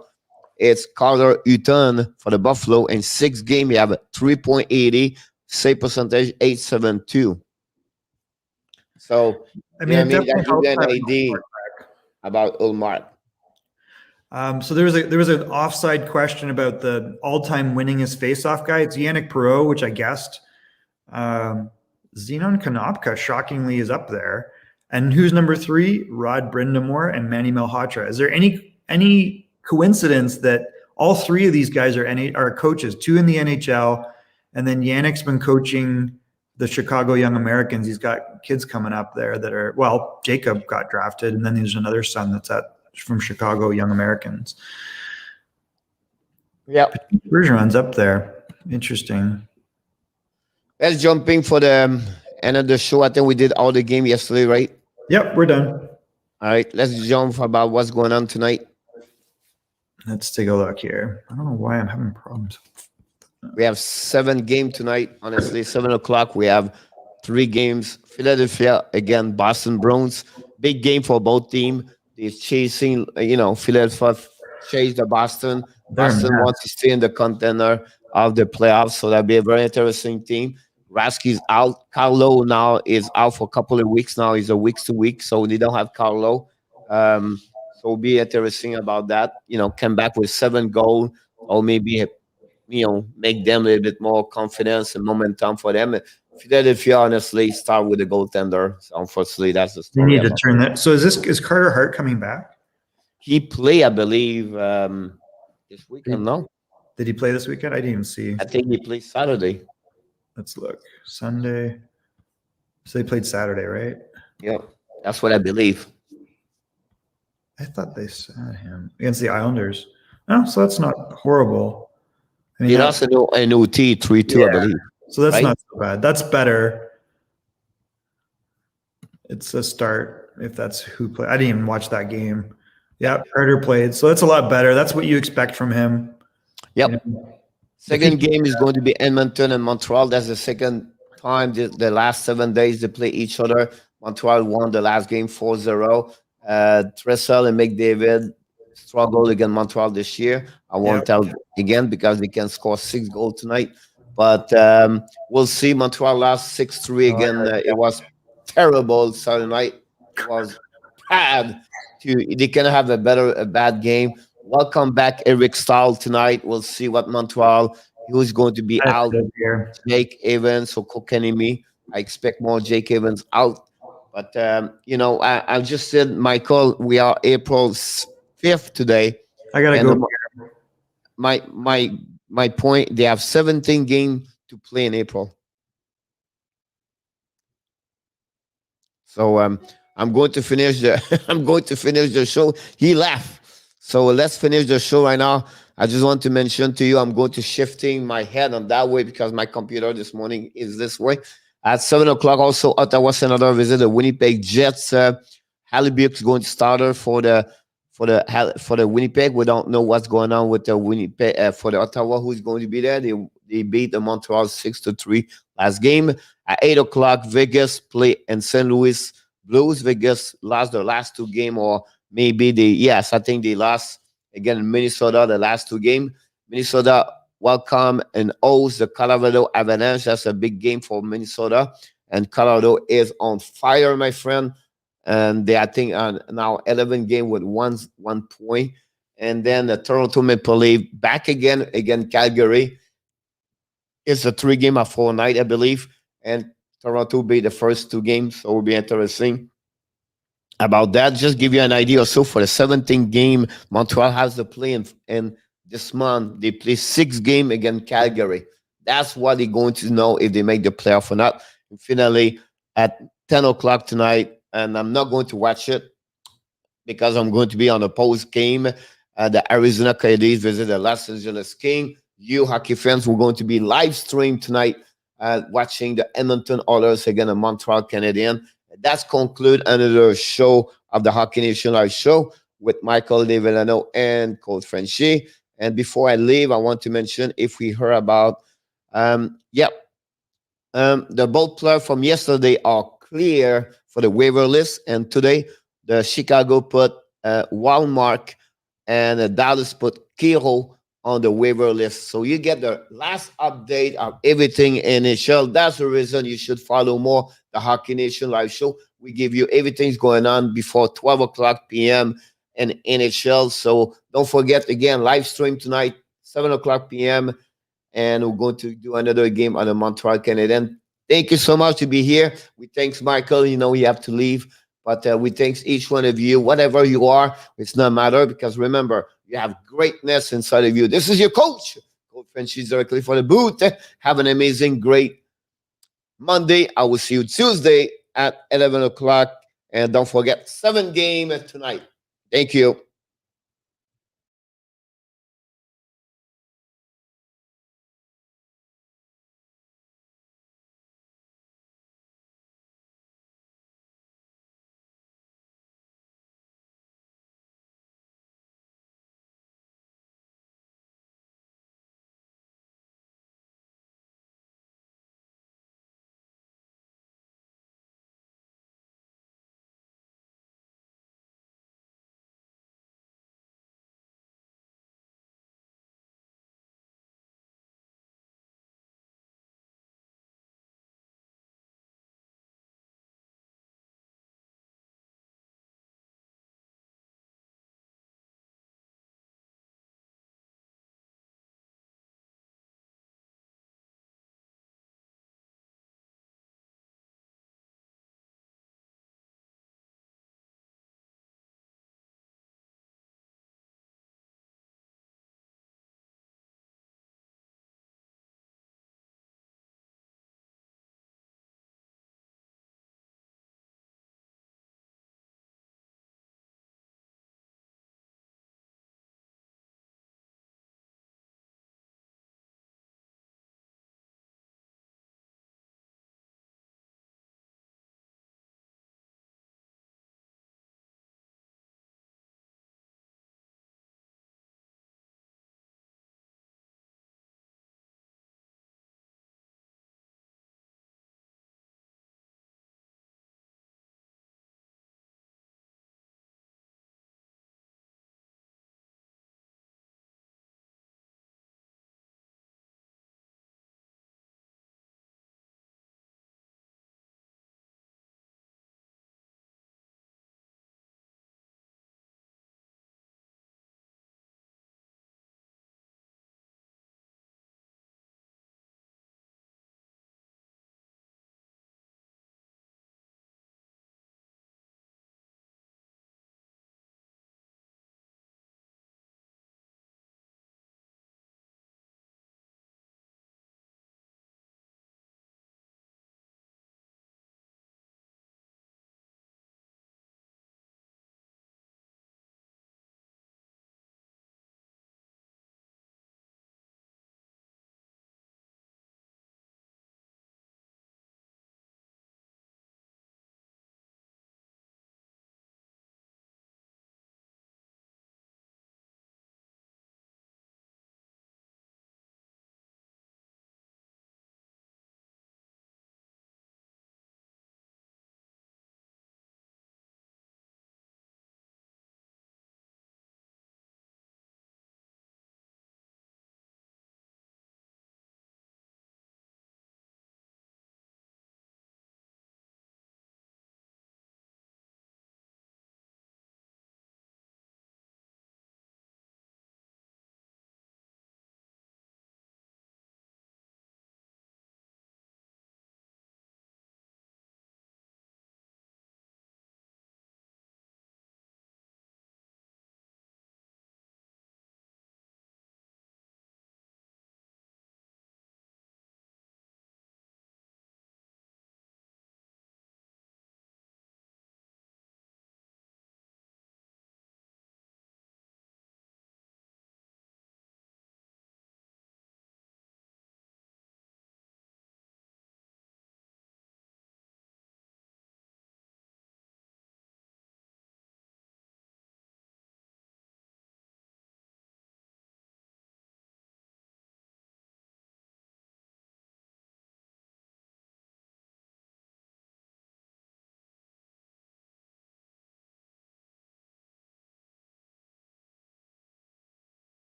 it's Carter Hutton for the Buffalo. In 6 games, he have a 3.80, save percentage 8.72. So I mean, it definitely that gives you helps an having idea about Ulmark. So there was an offside question about the all-time winningest face-off guy. It's Yannick Perreault, which I guessed. Zenon Konopka shockingly is up there. And who's number 3? Rod Brindamore and Manny Malhotra. Is there any coincidence that all 3 of these guys are coaches, 2 in the NHL, and then Yannick's been coaching the Chicago Young Americans. He's got kids coming up there that are, well, Jacob got drafted, and then there's another son that's from Chicago Young Americans. Yeah. Bergeron's up there. Interesting. Let's jump in for the end of the show. I think we did all the game yesterday, right? Yep, we're done. All right, let's jump about what's going on tonight. Let's take a look here. I don't know why I'm having problems. We have 7 games tonight. Honestly, 7 o'clock. We have 3 games. Philadelphia again, Boston Bruins. Big game for both teams. They're chasing, Philadelphia chase the Boston. Boston wants to stay in the contender of the playoffs, so that'll be a very interesting team. Rasky's out. Carlo now is out for a couple of weeks now. He's a week to week, so they don't have Carlo. So it'll be interesting about that. Come back with 7 goals, or maybe make them a little bit more confidence and momentum for them. Philadelphia, honestly, start with the goaltender. So unfortunately, that's the story. You need to turn that. So is Carter Hart coming back? He played, I believe, this weekend. No, did he play this weekend? I didn't even see. I think he played Saturday. Let's look. Sunday. So they played Saturday, right? Yeah, that's what I believe. I thought they sat him against the Islanders. No, so that's not horrible. I mean, he lost an OT 3-2, I believe. So that's not so bad. That's better. It's a start if that's who played. I didn't even watch that game. Yeah, Carter played. So that's a lot better. That's what you expect from him. Yep. Second game is going to be Edmonton and Montreal. That's the second time the last 7 days they play each other. Montreal won the last game 4-0. Tressel and McDavid struggled against Montreal this year. I won't tell again because they can score 6 goals tonight. But we'll see. Montreal lost 6-3 again. It was terrible Saturday night. It was bad. They can have a bad game. Welcome back, Eric Stahl tonight. We'll see what Montreal, who's going to be out. Jake Evans or Kokanemi. I expect more Jake Evans out. But, I just said, Michael, we are April 5th today. I got to go. My point, they have 17 games to play in April. So I'm going to finish the show. He left. So let's finish the show right now. I just want to mention to you, I'm going to shifting my head on that way because my computer this morning is this way. At 7 o'clock, also Ottawa Senator visit the Winnipeg Jets. Haliburton is going to start for the Winnipeg. We don't know what's going on with the Winnipeg for the Ottawa. Who's going to be there? They beat the Montreal 6-3 last game. At 8 o'clock, Vegas play in St. Louis Blues. Vegas lost their last 2 games, or maybe I think they lost again in Minnesota the last 2 games. Minnesota welcome and host the Colorado Avalanche. That's a big game for Minnesota, and Colorado is on fire, my friend. And they, I think, are now 11 games with one point. And then the Toronto Maple Leafs back again Calgary. It's a 3-game of 4 night, I believe. And Toronto will be the first 2 games, so it will be interesting about that. Just give you an idea also for the 17th game, Montreal has to play in this month. They play 6 games against Calgary. That's what they're going to know if they make the playoff or not. And finally, at 10 o'clock tonight, and I'm not going to watch it because I'm going to be on a post game. The Arizona Coyotes visit the Los Angeles Kings. You hockey fans, we're going to be live stream tonight watching the Edmonton Oilers against the Montreal Canadiens. That's conclude another show of the Hockey Nation Live Show with Michael Devillano and Colt Frenchy. And before I leave, I want to mention if we heard about, the both players from yesterday are clear for the waiver list. And today, the Chicago put Walmart and Dallas put Kiro on the waiver list. So you get the last update of everything in NHL. That's the reason you should follow more the Hockey Nation Live Show. We give you everything's going on before 12 o'clock p.m. in NHL. So don't forget, again, live stream tonight, 7 o'clock p.m. And we're going to do another game on the Montreal Canadiens. Thank you so much to be here. We thanks Michael. You know, we have to leave. But we thanks each one of you, whatever you are. It's not matter, because remember, you have greatness inside of you. This is your coach, Coach Frenchie, directly for the booth. Have an amazing, great Monday. I will see you Tuesday at 11 o'clock. And don't forget, 7 game tonight. Thank you.